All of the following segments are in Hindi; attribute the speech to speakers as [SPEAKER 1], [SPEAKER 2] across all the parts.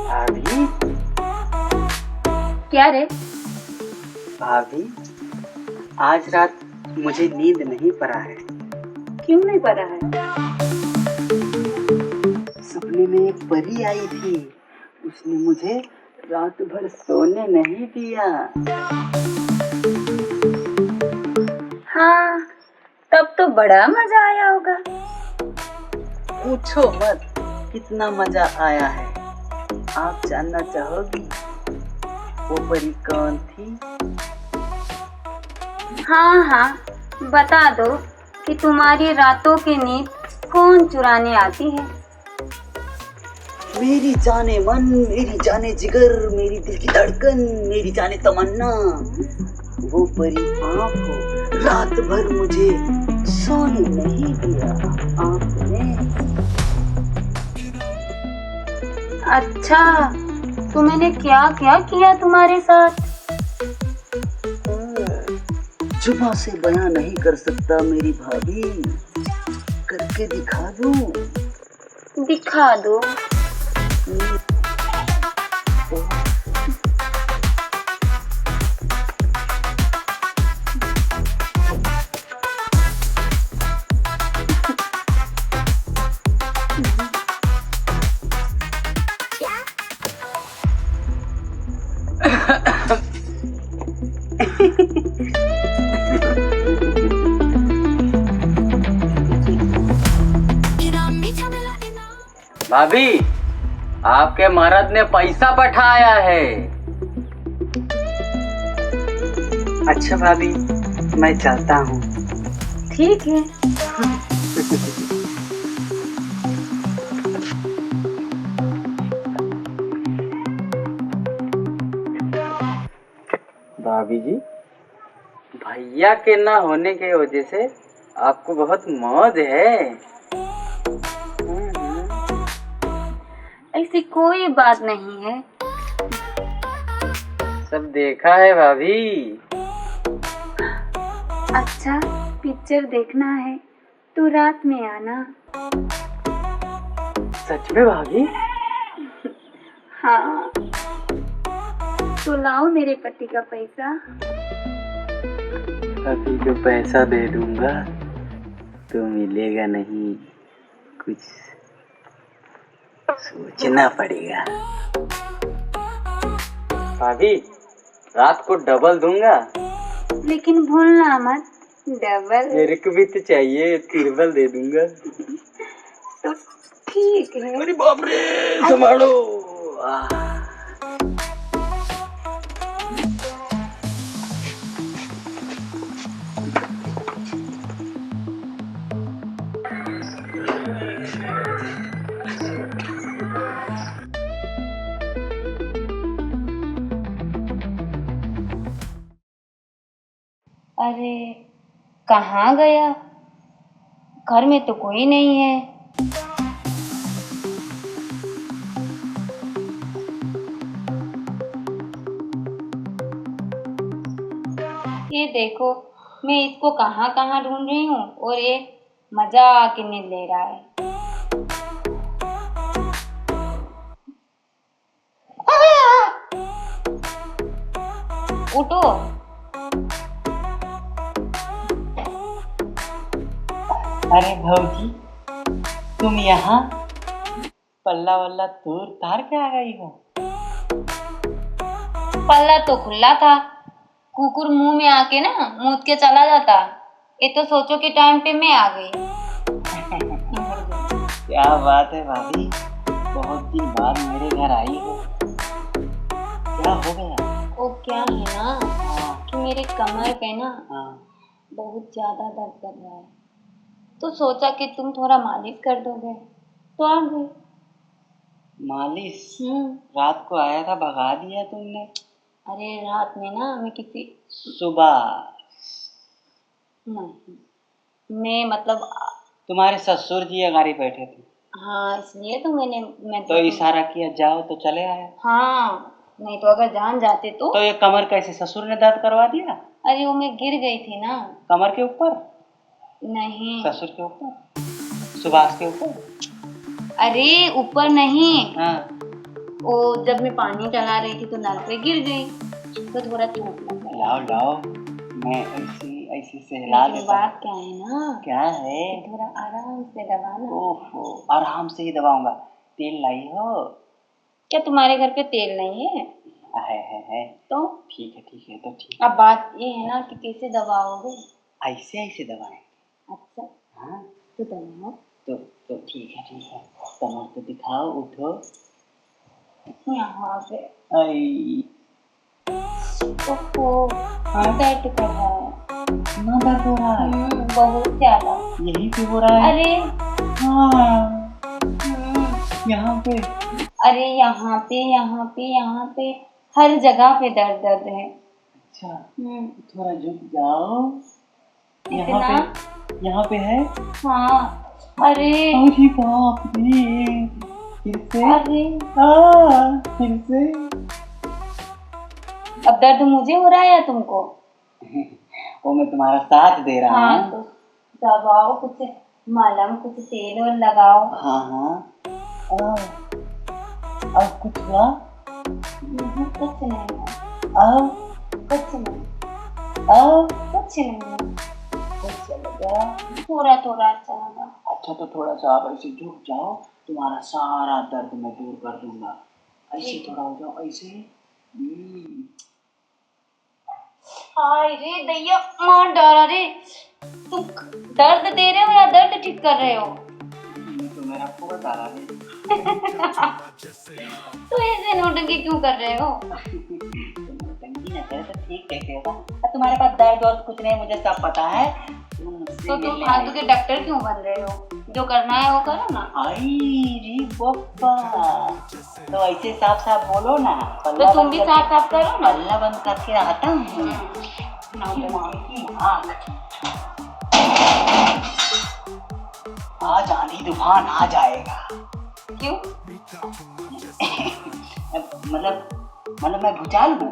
[SPEAKER 1] भाभी।
[SPEAKER 2] क्या रे?
[SPEAKER 1] भाभी, आज रात मुझे नींद नहीं पड़ा है।
[SPEAKER 2] क्यों नहीं पड़ा है?
[SPEAKER 1] सपने में एक परी आई थी, उसने मुझे रात भर सोने नहीं दिया।
[SPEAKER 2] हाँ, तब तो बड़ा मजा आया होगा।
[SPEAKER 1] पूछो मत कितना मजा आया है। आप जानना चाहोगी वो परी कौन थी?
[SPEAKER 2] हाँ हाँ, बता दो कि तुम्हारी रातों की नींद कौन चुराने आती है।
[SPEAKER 1] मेरी जाने मन, मेरी जाने जिगर, मेरी दिल की धड़कन, मेरी जाने तमन्ना, वो परी आपको रात भर मुझे सोने नहीं दिया आपने।
[SPEAKER 2] अच्छा, तो मैंने क्या क्या किया तुम्हारे साथ?
[SPEAKER 1] जुबां से बयां नहीं कर सकता मेरी भाभी, करके दिखा दूं।
[SPEAKER 2] दिखा दो।
[SPEAKER 3] भाभी, आपके मर्द ने पैसा पठाया है।
[SPEAKER 1] अच्छा भाभी, मैं चलता हूँ।
[SPEAKER 2] ठीक है।
[SPEAKER 3] भाभी जी, भैया के ना होने के वजह से आपको बहुत मौज है।
[SPEAKER 2] ऐसी कोई बात नहीं है।
[SPEAKER 3] सब देखा है भाभी।
[SPEAKER 2] अच्छा, पिक्चर देखना है तो रात में आना।
[SPEAKER 3] सच में भाभी?
[SPEAKER 2] हाँ, तो लाओ मेरे पति का पैसा।
[SPEAKER 1] अभी जो पैसा दे दूंगा तो मिलेगा नहीं, कुछ सोचना पड़ेगा।
[SPEAKER 3] भाभी, रात को डबल दूंगा।
[SPEAKER 2] लेकिन भूलना मत, डबल।
[SPEAKER 3] मेरे को भी तो चाहिए, ट्रिपल दे दूंगा।
[SPEAKER 2] तो ठीक है।
[SPEAKER 1] अरे बाप रे, संभालो।
[SPEAKER 2] अरे, कहाँ गया? घर में तो कोई नहीं है। ये देखो, मैं इसको कहाँ कहाँ ढूंढ रही हूँ और ये मजा की नींद ले रहा है। उठो।
[SPEAKER 1] अरे भौजी, तुम यहाँ पल्ला वल्ला तोड़ तार के आ गई हो?
[SPEAKER 2] पल्ला तो खुला था, कुकुर मुंह में आके ना मूत के चला जाता। ये तो सोचो कि टाइम पे मैं आ गई।
[SPEAKER 1] क्या बात है भाभी, बहुत दिन बाद मेरे घर आई हो। क्या हो गया?
[SPEAKER 2] वो क्या है ना कि मेरे कमर पे ना
[SPEAKER 1] हाँ।
[SPEAKER 2] बहुत ज्यादा दर्द कर रहा है, तो सोचा कि तुम थोड़ा मालिश कर दोगे, तो आ गई।
[SPEAKER 1] मालिश? रात को आया था, भगा दिया तुमने।
[SPEAKER 2] अरे रात में ना मैं किसी
[SPEAKER 1] सुबह
[SPEAKER 2] नहीं, मैं मतलब
[SPEAKER 1] तुम्हारे ससुर जी गाड़ी बैठे थे।
[SPEAKER 2] हाँ, इसलिए तो मैं
[SPEAKER 1] तो इशारा किया जाओ तो चले आए।
[SPEAKER 2] हाँ, नहीं तो अगर जान जाते तो
[SPEAKER 1] ये कमर कैसे ससुर ने दर्द करवा दिया?
[SPEAKER 2] अरे वो मैं गिर गई थी ना।
[SPEAKER 1] कमर के ऊपर?
[SPEAKER 2] नहीं।
[SPEAKER 1] ससुर के ऊपर, सुभाष के ऊपर?
[SPEAKER 2] अरे ऊपर नहीं,
[SPEAKER 1] हाँ।
[SPEAKER 2] वो जब मैं पानी चला रही थी तो नल पे गिर गई तो थोड़ा चोट लग गया।
[SPEAKER 1] लाओ लाओ, मैं ऐसे ऐसे सहला
[SPEAKER 2] लेकिन
[SPEAKER 1] देता।
[SPEAKER 2] बात क्या है ना,
[SPEAKER 1] क्या है?
[SPEAKER 2] थोड़ा आराम से दबाना।
[SPEAKER 1] ओहो, आराम से ही दबाऊंगा। तेल लाई हो?
[SPEAKER 2] क्या तुम्हारे घर पे तेल नहीं है?
[SPEAKER 1] है।
[SPEAKER 2] तो
[SPEAKER 1] ठीक है तो ठीक।
[SPEAKER 2] अब बात ये है ना कि कैसे दबाओगे?
[SPEAKER 1] ऐसे ऐसे दबाएं।
[SPEAKER 2] अच्छा
[SPEAKER 1] हाँ
[SPEAKER 2] तो दबाओ।
[SPEAKER 1] तो ठीक है। कमर तो दिखाओ, उठो।
[SPEAKER 2] यहाँ पे
[SPEAKER 1] आई।
[SPEAKER 2] ओहो, दर्द कर रहा है।
[SPEAKER 1] इतना दर्द हो रहा है?
[SPEAKER 2] बहुत ज्यादा।
[SPEAKER 1] यहीं पे हो रहा है?
[SPEAKER 2] अरे
[SPEAKER 1] हाँ, यहाँ पे?
[SPEAKER 2] अरे यहाँ पे हर जगह पे दर्द है।
[SPEAKER 1] अच्छा, थोड़ा झुक जाओ।
[SPEAKER 2] इतना?
[SPEAKER 1] यहाँ पे है?
[SPEAKER 2] हाँ। अरे
[SPEAKER 1] बाप रे, फिर से?
[SPEAKER 2] अरे
[SPEAKER 1] फिर से?
[SPEAKER 2] अब दर्द मुझे हो रहा है या तुमको?
[SPEAKER 1] वो मैं तुम्हारा साथ दे रहा हूँ।
[SPEAKER 2] हाँ तो दबाओ, कुछ मलहम, कुछ तेल और लगाओ।
[SPEAKER 1] हाँ। अब कुछ हुआ?
[SPEAKER 2] कुछ नहीं है। कुछ नहीं
[SPEAKER 1] लगा?
[SPEAKER 2] थोड़ा अच्छा लगा।
[SPEAKER 1] अच्छा तो थोड़ा सा आप ऐसे झुक जाओ, तुम्हारा सारा दर्द मैं दूर कर दूंगा। ऐसे थोड़ा हो जाओ, ऐसे।
[SPEAKER 2] हाय रे दैया, मार डाला रे। तुम दर्द दे रहे हो या दर्द ठीक कर रहे हो?
[SPEAKER 1] तो मेरा पूरा डाला है।
[SPEAKER 2] तो ऐसे नौटंकी क्यों कर रहे हो?
[SPEAKER 1] नौटंकी ना करे तो ठीक कैसे होगा? तुम्हारे पास दर्द और कुछ नहीं, मुझे सब पता है।
[SPEAKER 2] तो तुम फालतू के डॉक्टर क्यों बन रहे हो? जो करना है वो करो ना।
[SPEAKER 1] आई रे बप्पा, तो ऐसे साफ साफ बोलो ना।
[SPEAKER 2] तो तुम भी साफ करो ना।
[SPEAKER 1] पल्ला बंद करके आता हूँ। आज आंधी तूफान आ जाएगा।
[SPEAKER 2] क्यों?
[SPEAKER 1] मतलब मैं भूचाल हूँ।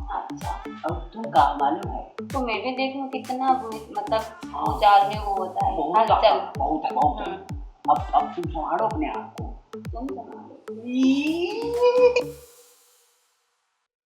[SPEAKER 2] अच्छा,
[SPEAKER 1] अब तुम कहा मालूम है?
[SPEAKER 2] तो मैं भी देखूं कितना मतलब भूचाल में वो होता है।
[SPEAKER 1] बहुत है। अब तुम संभालो अपने आप को।
[SPEAKER 2] तुम संभालो।